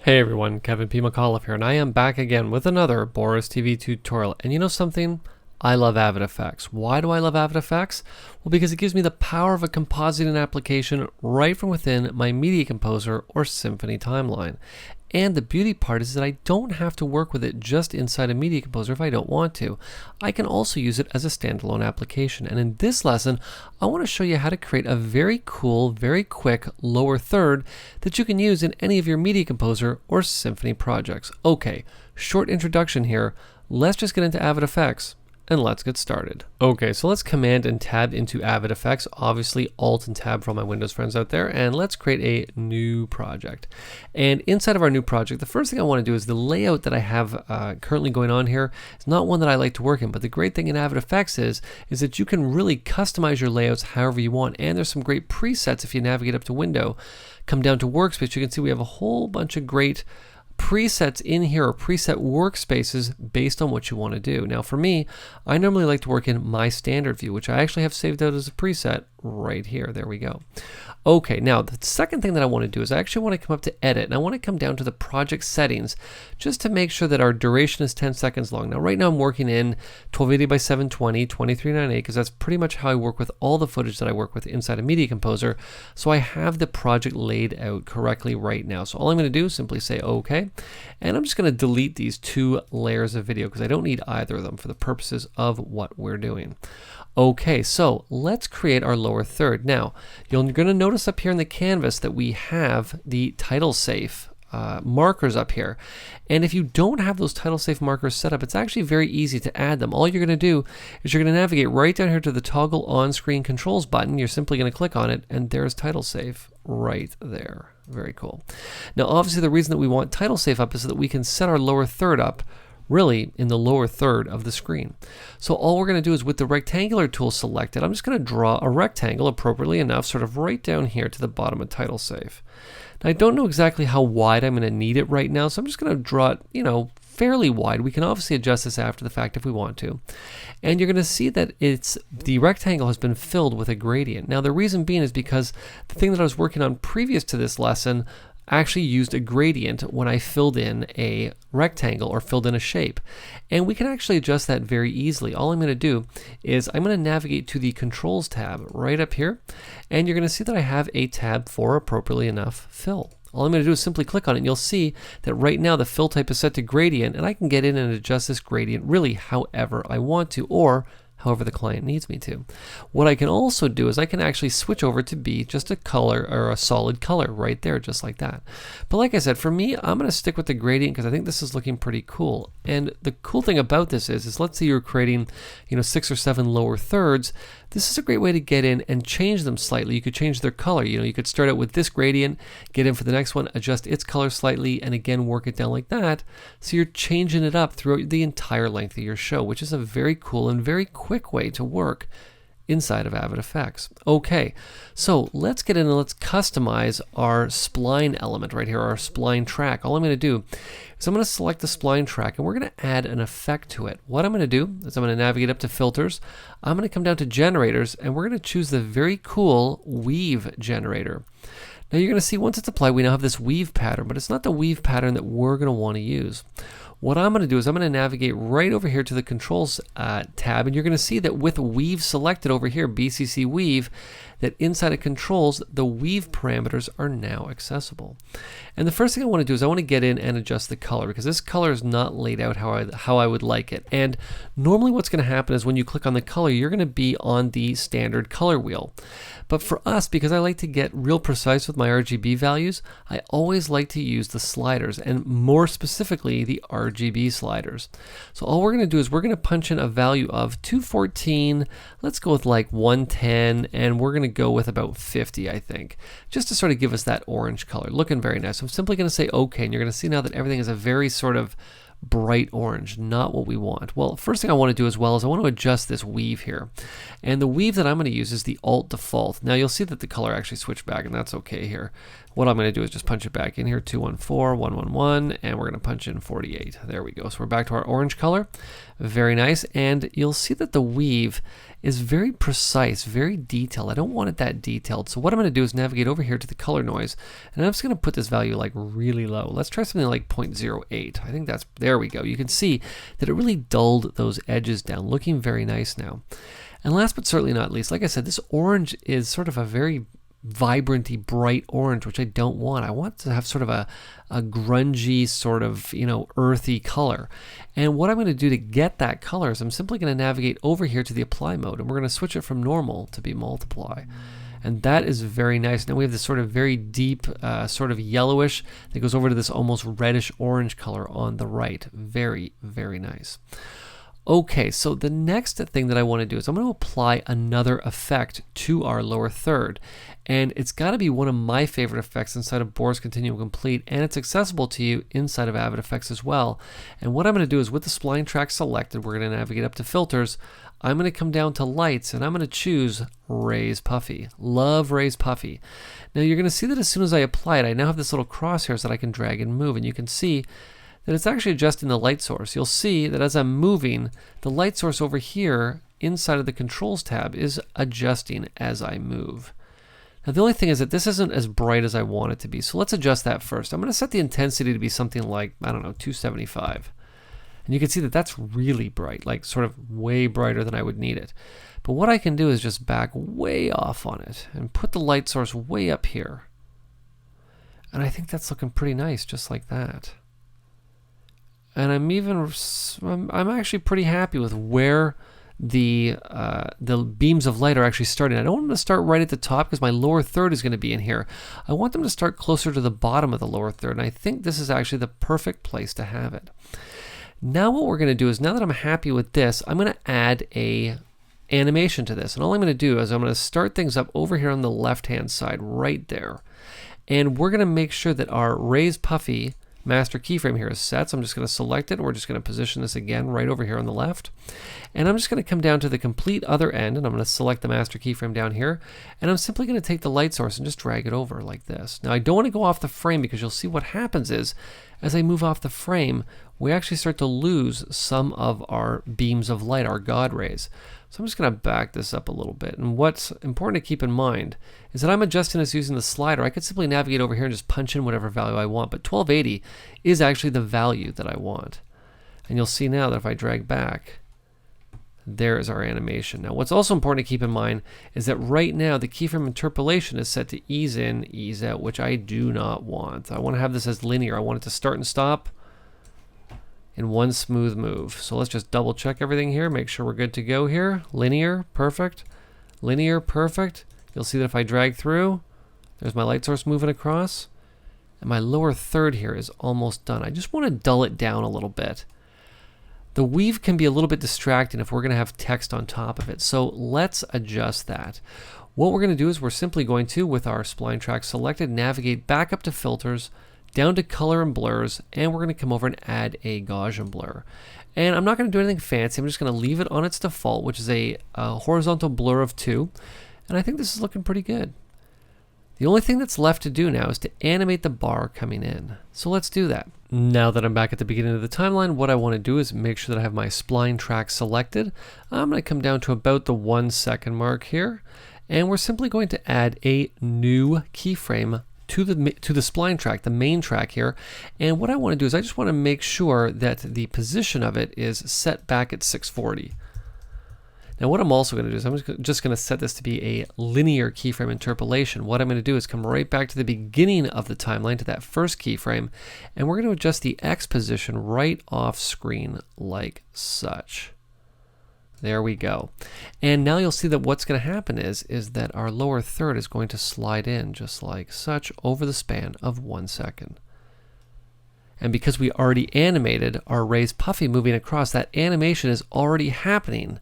Hey everyone, Kevin P. McAuliffe here, and I am back again with another Boris TV tutorial. And you know something? I love Avid FX. Why do I love Avid FX? Well, because it gives me the power of a compositing application right from within my Media Composer or Symphony timeline. And the beauty part is that I don't have to work with it just inside a Media Composer if I don't want to. I can also use it as a standalone application. And in this lesson, I want to show you how to create a very cool, very quick lower third that you can use in any of your Media Composer or Symphony projects. Okay, short introduction here. Let's just get into Avid FX. And let's get started. Okay, so let's Command and Tab into Avid FX, obviously Alt and Tab for all my Windows friends out there, and let's create a new project. And inside of our new project, the first thing I want to do is the layout that I have currently going on here is not one that I like to work in, but the great thing in Avid FX is that you can really customize your layouts however you want, and there's some great presets if you navigate up to Window. Come down to Workspace, you can see we have a whole bunch of great presets in here, or preset workspaces based on what you want to do. Now for me, I normally like to work in my standard view, which I actually have saved out as a preset right here. There we go. Okay, now the second thing that I want to do is I actually want to come up to Edit, and I want to come down to the project settings just to make sure that our duration is 10 seconds long. Now right now I'm working in 1280 by 720, 2398, because that's pretty much how I work with all the footage that I work with inside a Media Composer. So I have the project laid out correctly right now. So all I'm going to do is simply say OK, and I'm just going to delete these two layers of video because I don't need either of them for the purposes of what we're doing. Okay, so let's create our lower third. Now, you're going to notice up here in the canvas that we have the title safe markers up here. And if you don't have those title safe markers set up, it's actually very easy to add them. All you're going to do is you're going to navigate right down here to the toggle on-screen controls button. You're simply going to click on it, and there's title safe right there. Very cool. Now, obviously, the reason that we want title safe up is so that we can set our lower third up really in the lower third of the screen. So all we're going to do is with the rectangular tool selected, I'm just going to draw a rectangle appropriately enough sort of right down here to the bottom of title safe. Now I don't know exactly how wide I'm going to need it right now, so I'm just going to draw it, fairly wide. We can obviously adjust this after the fact if we want to. And you're going to see that the rectangle has been filled with a gradient. Now the reason being is because the thing that I was working on previous to this lesson actually used a gradient when I filled in a rectangle or filled in a shape. And we can actually adjust that very easily. All I'm going to do is I'm going to navigate to the Controls tab right up here, and you're going to see that I have a tab for appropriately enough fill. All I'm going to do is simply click on it, and you'll see that right now the fill type is set to gradient, and I can get in and adjust this gradient really however I want to, or however the client needs me to. What I can also do is I can actually switch over to be just a color or a solid color right there, just like that. But like I said, for me, I'm going to stick with the gradient because I think this is looking pretty cool. And the cool thing about this is let's say you're creating 6 or 7 lower thirds. This is a great way to get in and change them slightly. You could change their color. You could start out with this gradient, get in for the next one, adjust its color slightly, and again work it down like that. So you're changing it up throughout the entire length of your show, which is a very cool and very quick way to work inside of Avid FX. Okay, so let's get in and let's customize our spline element right here, our spline track. All I'm going to do is I'm going to select the spline track, and we're going to add an effect to it. What I'm going to do is I'm going to navigate up to Filters. I'm going to come down to Generators, and we're going to choose the very cool Weave generator. Now you're going to see once it's applied, we now have this weave pattern, but it's not the weave pattern that we're going to want to use. What I'm going to do is I'm going to navigate right over here to the Controls tab, and you're going to see that with Weave selected over here, BCC Weave, that inside of Controls, the Weave parameters are now accessible. And the first thing I want to do is I want to get in and adjust the color, because this color is not laid out how I would like it. And normally what's going to happen is when you click on the color, you're going to be on the standard color wheel. But for us, because I like to get real precise with my RGB values, I always like to use the sliders, and more specifically the RGB sliders. So all we're going to do is we're going to punch in a value of 214, let's go with like 110, and we're going to go with about 50, I think, just to sort of give us that orange color. Looking very nice. I'm simply going to say OK, and you're going to see now that everything is a very sort of bright orange, not what we want. Well, first thing I want to do as well is I want to adjust this weave here. And the weave that I'm going to use is the Alt Default. Now you'll see that the color actually switched back, and that's okay here. What I'm going to do is just punch it back in here, 214, 111, and we're going to punch in 48. There we go. So we're back to our orange color. Very nice. And you'll see that the weave is very precise, very detailed. I don't want it that detailed. So what I'm going to do is navigate over here to the color noise, and I'm just going to put this value like really low. Let's try something like 0.08. I think that's, there we go. You can see that it really dulled those edges down, looking very nice now. And last but certainly not least, like I said, this orange is sort of a very vibranty, bright orange, which I don't want. I want to have sort of a grungy, sort of, you know, earthy color. And what I'm going to do to get that color is I'm simply going to navigate over here to the apply mode, and we're going to switch it from normal to be multiply. And that is very nice. Now we have this sort of very deep, sort of yellowish that goes over to this almost reddish orange color on the right. Very, very nice. Okay, so the next thing that I want to do is I'm going to apply another effect to our lower third. And it's got to be one of my favorite effects inside of Boris Continuum Complete, and it's accessible to you inside of Avid FX as well. And what I'm going to do is with the spline track selected, we're going to navigate up to filters. I'm going to come down to lights, and I'm going to choose Rays Puffy. Love Rays Puffy. Now you're going to see that as soon as I apply it, I now have this little crosshairs that I can drag and move, and you can see that it's actually adjusting the light source. You'll see that as I'm moving, the light source over here inside of the controls tab is adjusting as I move. Now the only thing is that this isn't as bright as I want it to be, so let's adjust that first. I'm going to set the intensity to be something like, I don't know, 275. And you can see that that's really bright, like sort of way brighter than I would need it. But what I can do is just back way off on it and put the light source way up here. And I think that's looking pretty nice, just like that. And I'm actually pretty happy with where the beams of light are actually starting. I don't want them to start right at the top because my lower third is going to be in here. I want them to start closer to the bottom of the lower third, and I think this is actually the perfect place to have it. Now what we're going to do is, now that I'm happy with this, I'm going to add a animation to this. And all I'm going to do is I'm going to start things up over here on the left hand side right there. And we're going to make sure that our Rays Puffy master keyframe here is set, so I'm just going to select it. We're just going to position this again right over here on the left, and I'm just going to come down to the complete other end, and I'm going to select the master keyframe down here, and I'm simply going to take the light source and just drag it over like this. Now I don't want to go off the frame, because you'll see what happens is as I move off the frame, we actually start to lose some of our beams of light, our God rays. So I'm just going to back this up a little bit. And what's important to keep in mind is that I'm adjusting this using the slider. I could simply navigate over here and just punch in whatever value I want, but 1280 is actually the value that I want. And you'll see now that if I drag back, there is our animation. Now what's also important to keep in mind is that right now the keyframe interpolation is set to ease in, ease out, which I do not want. I want to have this as linear. I want it to start and stop in one smooth move. So let's just double check everything here, make sure we're good to go here. Linear, perfect. Linear, perfect. You'll see that if I drag through, there's my light source moving across, and my lower third here is almost done. I just want to dull it down a little bit. The weave can be a little bit distracting if we're going to have text on top of it, so let's adjust that. What we're going to do is we're simply going to, with our spline track selected, navigate back up to filters, down to color and blurs, and we're going to come over and add a Gaussian blur. And I'm not going to do anything fancy. I'm just going to leave it on its default, which is a horizontal blur of 2. And I think this is looking pretty good. The only thing that's left to do now is to animate the bar coming in. So let's do that. Now that I'm back at the beginning of the timeline, what I want to do is make sure that I have my spline track selected. I'm going to come down to about the 1 second mark here, and we're simply going to add a new keyframe to the spline track, the main track here. And what I want to do is I just want to make sure that the position of it is set back at 640. Now what I'm also going to do is I'm just going to set this to be a linear keyframe interpolation. What I'm going to do is come right back to the beginning of the timeline, to that first keyframe, and we're going to adjust the X position right off screen like such. There we go. And now you'll see that what's going to happen is that our lower third is going to slide in just like such over the span of 1 second. And because we already animated our Rays Puffy moving across, that animation is already happening.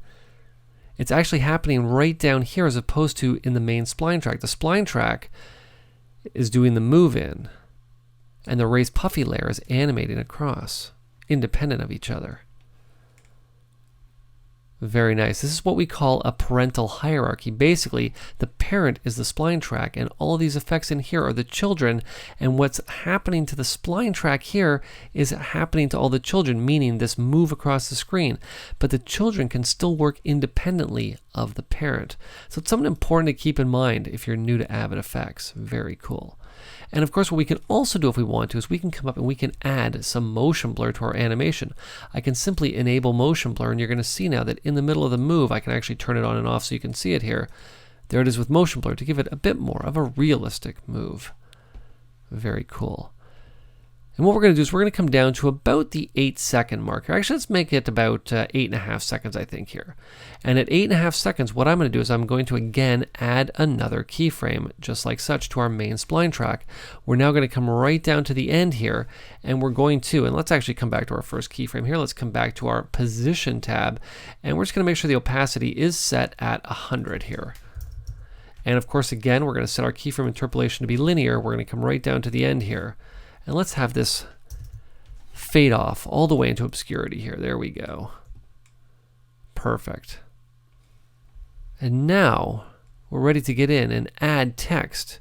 It's actually happening right down here as opposed to in the main spline track. The spline track is doing the move in, and the Rays Puffy layer is animating across, independent of each other. Very nice. This is what we call a parental hierarchy. Basically, the parent is the spline track, and all of these effects in here are the children, and what's happening to the spline track here is happening to all the children, meaning this move across the screen. But the children can still work independently of the parent. So it's something important to keep in mind if you're new to Avid FX. Very cool. And of course, what we can also do if we want to is we can come up and we can add some motion blur to our animation. I can simply enable motion blur, and you're going to see now that in the middle of the move, I can actually turn it on and off so you can see it here. There it is with motion blur to give it a bit more of a realistic move. Very cool. And what we're going to do is we're going to come down to about the 8-second marker. Actually, let's make it about 8.5 seconds, I think, here. And at 8.5 seconds, what I'm going to do is I'm going to again add another keyframe, just like such, to our main spline track. We're now going to come right down to the end here, and we're going to, and let's actually come back to our first keyframe here. Let's come back to our position tab, and we're just going to make sure the opacity is set at 100 here. And of course, again, we're going to set our keyframe interpolation to be linear. We're going to come right down to the end here. And let's have this fade off all the way into obscurity here. There we go. Perfect. And now we're ready to get in and add text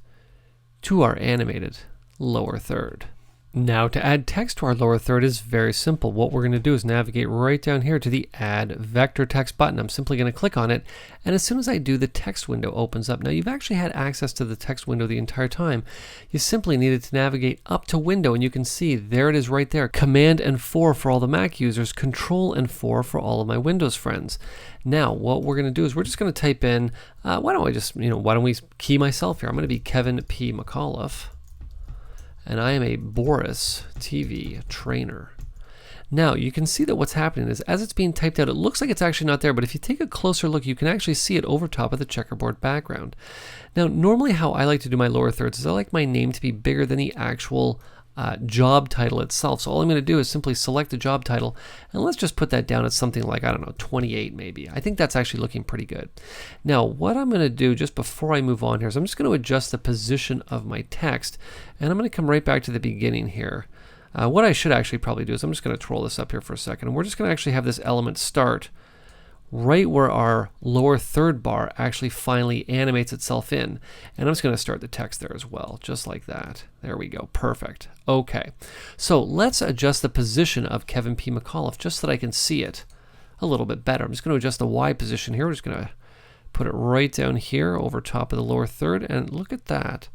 to our animated lower third. Now to add text to our lower third is very simple. What we're going to do is navigate right down here to the Add Vector Text button. I'm simply going to click on it, and as soon as I do, the text window opens up. Now you've actually had access to the text window the entire time. You simply needed to navigate up to Window, and you can see there it is right there. Command and 4 for all the Mac users, Control and 4 for all of my Windows friends. Now what we're going to do is we're just going to type in, why don't we key myself here? I'm going to be Kevin P. McAuliffe. And I am a Boris TV trainer. Now you can see that what's happening is as it's being typed out, it looks like it's actually not there, but if you take a closer look, you can actually see it over top of the checkerboard background. Now normally how I like to do my lower thirds is I like my name to be bigger than the actual job title itself. So all I'm going to do is simply select the job title, and let's just put that down at something like, I don't know, 28 maybe. I think that's actually looking pretty good. Now what I'm going to do just before I move on here is I'm just going to adjust the position of my text, and I'm going to come right back to the beginning here. What I should actually probably do is I'm just going to twirl this up here for a second, and we're just going to actually have this element start right where our lower third bar actually finally animates itself in. And I'm just going to start the text there as well, just like that. There we go. Perfect. Okay. So let's adjust the position of Kevin P. McAuliffe just so that I can see it a little bit better. I'm just going to adjust the Y position here. We're just going to put it right down here over top of the lower third, and look at that.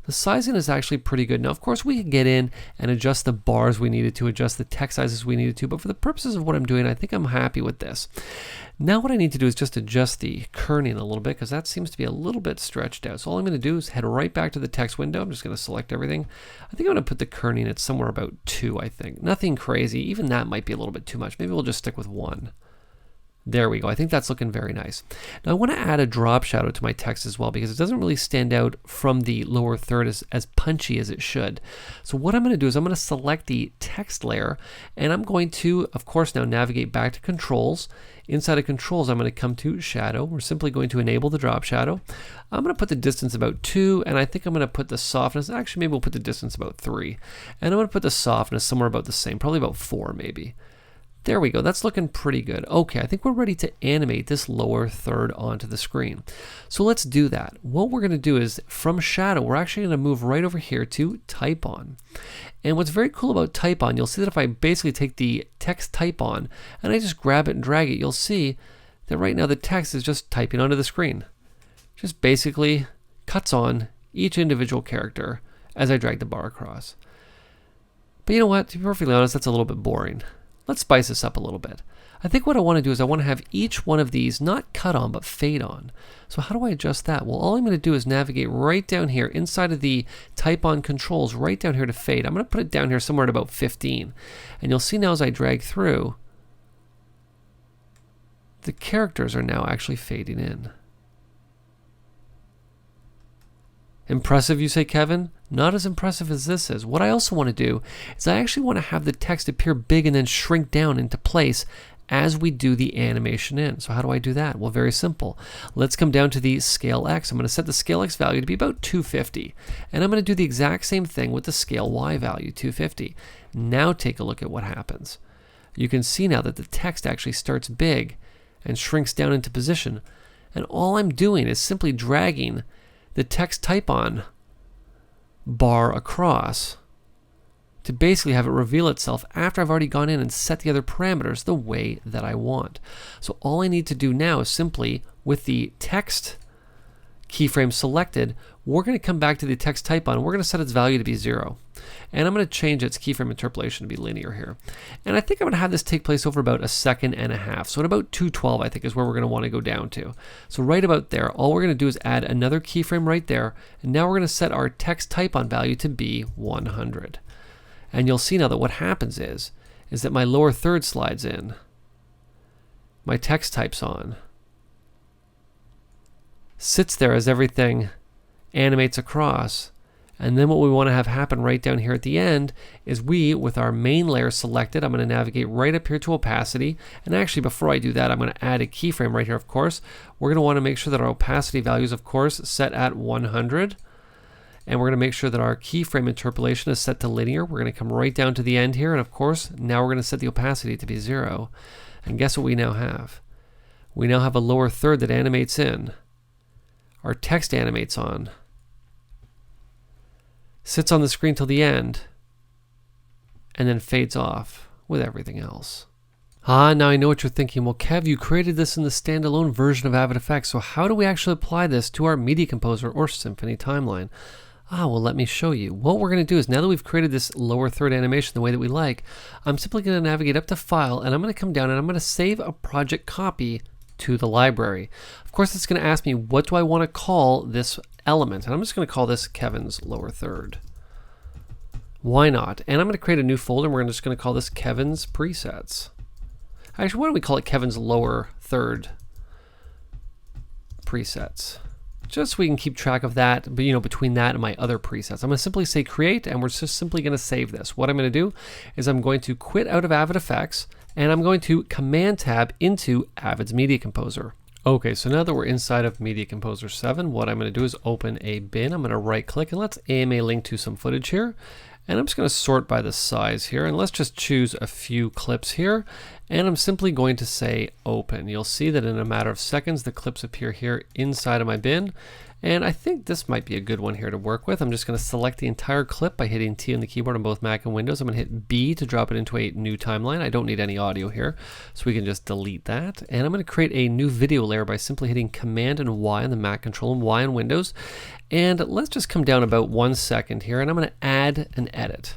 The sizing is actually pretty good. Now, of course, we can get in and adjust the bars we needed to, adjust the text sizes we needed to, but for the purposes of what I'm doing, I think I'm happy with this. Now what I need to do is just adjust the kerning a little bit, because that seems to be a little bit stretched out. So all I'm going to do is head right back to the text window. I'm just going to select everything. I think I'm going to put the kerning at somewhere about 2, I think. Nothing crazy. Even that might be a little bit too much. Maybe we'll just stick with 1. There we go. I think that's looking very nice. Now I want to add a drop shadow to my text as well, because it doesn't really stand out from the lower third as punchy as it should. So what I'm going to do is I'm going to select the text layer, and I'm going to, of course, now navigate back to Controls. Inside of Controls, I'm going to come to Shadow. We're simply going to enable the drop shadow. I'm going to put the distance about 2, and I think I'm going to put the softness, actually maybe we'll put the distance about 3. And I'm going to put the softness somewhere about the same, probably about 4 maybe. There we go. That's looking pretty good. Okay, I think we're ready to animate this lower third onto the screen. So let's do that. What we're going to do is from Shadow, we're actually going to move right over here to Type On. And what's very cool about Type On, you'll see that if I basically take the text Type On and I just grab it and drag it, you'll see that right now the text is just typing onto the screen. Just basically cuts on each individual character as I drag the bar across. But you know what? To be perfectly honest, that's a little bit boring. Let's spice this up a little bit. I think what I want to do is I want to have each one of these not cut on, but fade on. So how do I adjust that? Well, all I'm going to do is navigate right down here inside of the Type On controls, right down here to fade. I'm going to put it down here somewhere at about 15. And you'll see now as I drag through, the characters are now actually fading in. Impressive, you say, Kevin? Not as impressive as this is. What I also want to do is I actually want to have the text appear big and then shrink down into place as we do the animation in. So how do I do that? Well, very simple. Let's come down to the Scale X. I'm going to set the Scale X value to be about 250. And I'm going to do the exact same thing with the Scale Y value, 250. Now take a look at what happens. You can see now that the text actually starts big and shrinks down into position. And all I'm doing is simply dragging the text type on bar across to basically have it reveal itself after I've already gone in and set the other parameters the way that I want. So all I need to do now is simply, with the text keyframe selected, we're going to come back to the text type on. We're going to set its value to be 0. And I'm going to change its keyframe interpolation to be linear here. And I think I'm going to have this take place over about 1.5 seconds. So at about 212, I think, is where we're going to want to go down to. So right about there, all we're going to do is add another keyframe right there. And now we're going to set our text type on value to be 100. And you'll see now that what happens is that my lower third slides in, my text type's on, sits there as everything animates across, and then what we want to have happen right down here at the end is we, with our main layer selected, I'm going to navigate right up here to opacity, and actually before I do that, I'm going to add a keyframe right here, of course. We're going to want to make sure that our opacity value is, of course, set at 100. And we're going to make sure that our keyframe interpolation is set to linear. We're going to come right down to the end here, and of course, now we're going to set the opacity to be 0. And guess what we now have? We now have a lower third that animates in. Our text animates on. Sits on the screen till the end, and then fades off with everything else. Now I know what you're thinking. Well, Kev, you created this in the standalone version of Avid FX, so how do we actually apply this to our Media Composer or Symphony timeline? Well, let me show you. What we're going to do is, now that we've created this lower third animation the way that we like, I'm simply going to navigate up to File, and I'm going to come down and I'm going to save a project copy to the library. Of course, it's going to ask me, what do I want to call this element? And I'm just going to call this Kevin's lower third. Why not? And I'm going to create a new folder, and we're just going to call this Kevin's presets. Actually, why don't we call it Kevin's lower third presets? Just so we can keep track of that, but between that and my other presets. I'm going to simply say create, and we're just simply going to save this. What I'm going to do is I'm going to quit out of Avid FX, and I'm going to Command Tab into Avid's Media Composer. Okay, so now that we're inside of Media Composer 7, what I'm going to do is open a bin. I'm going to right click and let's AMA link to some footage here. And I'm just going to sort by the size here, and let's just choose a few clips here, and I'm simply going to say open. You'll see that in a matter of seconds the clips appear here inside of my bin, and I think this might be a good one here to work with. I'm just going to select the entire clip by hitting T on the keyboard on both Mac and Windows. I'm going to hit B to drop it into a new timeline. I don't need any audio here, so we can just delete that. And I'm going to create a new video layer by simply hitting Command and Y on the Mac control and Y on Windows. And let's just come down about 1 second here, and I'm going to add an edit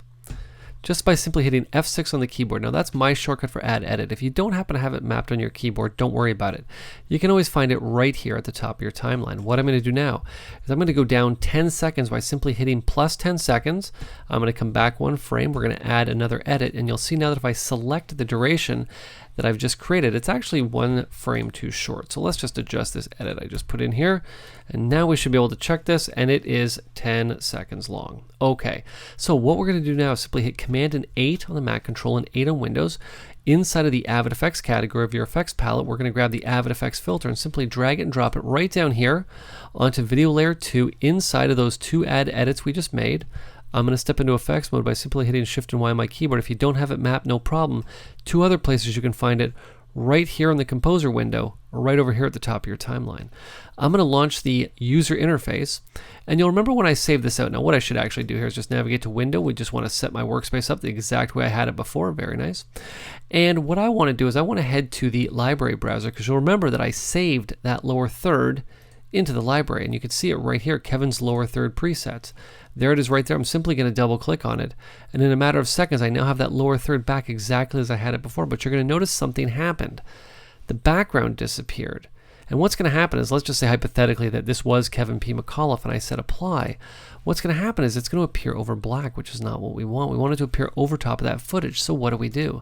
just by simply hitting F6 on the keyboard. Now that's my shortcut for add edit. If you don't happen to have it mapped on your keyboard, don't worry about it. You can always find it right here at the top of your timeline. What I'm going to do now is I'm going to go down 10 seconds by simply hitting plus 10 seconds. I'm going to come back 1 frame. We're going to add another edit, and you'll see now that if I select the duration that I've just created, it's actually 1 frame too short. So let's just adjust this edit I just put in here, and now we should be able to check this, and it is 10 seconds long. Okay, so what we're going to do now is simply hit Command and 8 on the Mac control and 8 on Windows. Inside of the Avid FX category of your effects palette, we're going to grab the Avid FX filter and simply drag it and drop it right down here onto Video Layer 2 inside of those 2 add edits we just made. I'm going to step into effects mode by simply hitting Shift and Y on my keyboard. If you don't have it mapped, no problem. 2 other places you can find it: right here in the Composer window, or right over here at the top of your timeline. I'm going to launch the user interface, and you'll remember when I saved this out. Now what I should actually do here is just navigate to Window. We just want to set my workspace up the exact way I had it before. Very nice. And what I want to do is I want to head to the library browser, because you'll remember that I saved that lower third into the library, and you can see it right here, Kevin's lower third presets. There it is right there. I'm simply going to double click on it, and in a matter of seconds I now have that lower third back exactly as I had it before. But you're going to notice something happened. The background disappeared, and what's going to happen is, let's just say hypothetically that this was Kevin P. McAuliffe and I said apply. What's going to happen is it's going to appear over black, which is not what we want. We want it to appear over top of that footage. So what do?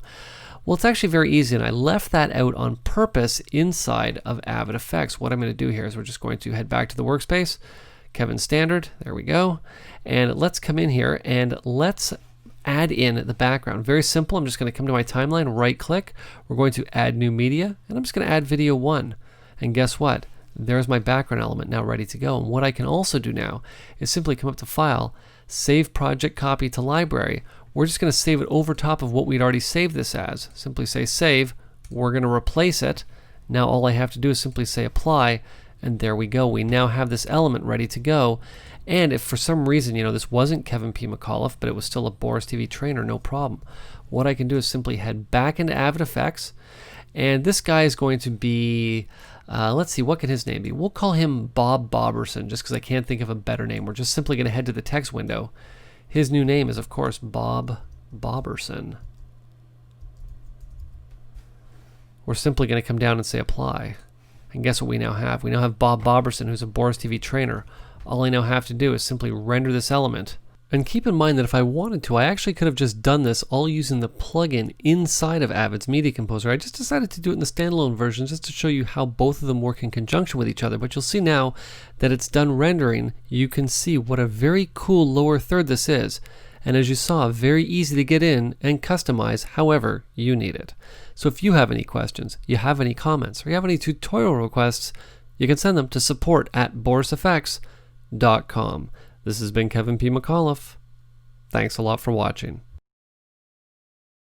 Well, it's actually very easy, and I left that out on purpose inside of Avid FX. What I'm going to do here is we're just going to head back to the workspace, Kevin Standard, there we go, and let's come in here and let's add in the background. Very simple. I'm just going to come to my timeline, right click, we're going to add new media, and I'm just going to add video 1. And guess what? There's my background element now ready to go. And what I can also do now is simply come up to File, Save Project Copy to Library. We're just going to save it over top of what we'd already saved this as. Simply say save. We're going to replace it. Now all I have to do is simply say apply, and there we go. We now have this element ready to go. And if for some reason, this wasn't Kevin P. McAuliffe, but it was still a Boris TV trainer, no problem. What I can do is simply head back into Avid FX, and this guy is going to be, let's see, what can his name be? We'll call him Bob Boberson, just because I can't think of a better name. We're just simply going to head to the text window. His new name is, of course, Bob Boberson. We're simply going to come down and say apply. And guess what we now have? We now have Bob Boberson, who's a Boris TV trainer. All I now have to do is simply render this element. And keep in mind that if I wanted to, I actually could have just done this all using the plugin inside of Avid's Media Composer. I just decided to do it in the standalone version just to show you how both of them work in conjunction with each other. But you'll see now that it's done rendering, you can see what a very cool lower third this is. And as you saw, very easy to get in and customize however you need it. So if you have any questions, you have any comments, or you have any tutorial requests, you can send them to support@borisfx.com. This has been Kevin P. McAuliffe. Thanks a lot for watching.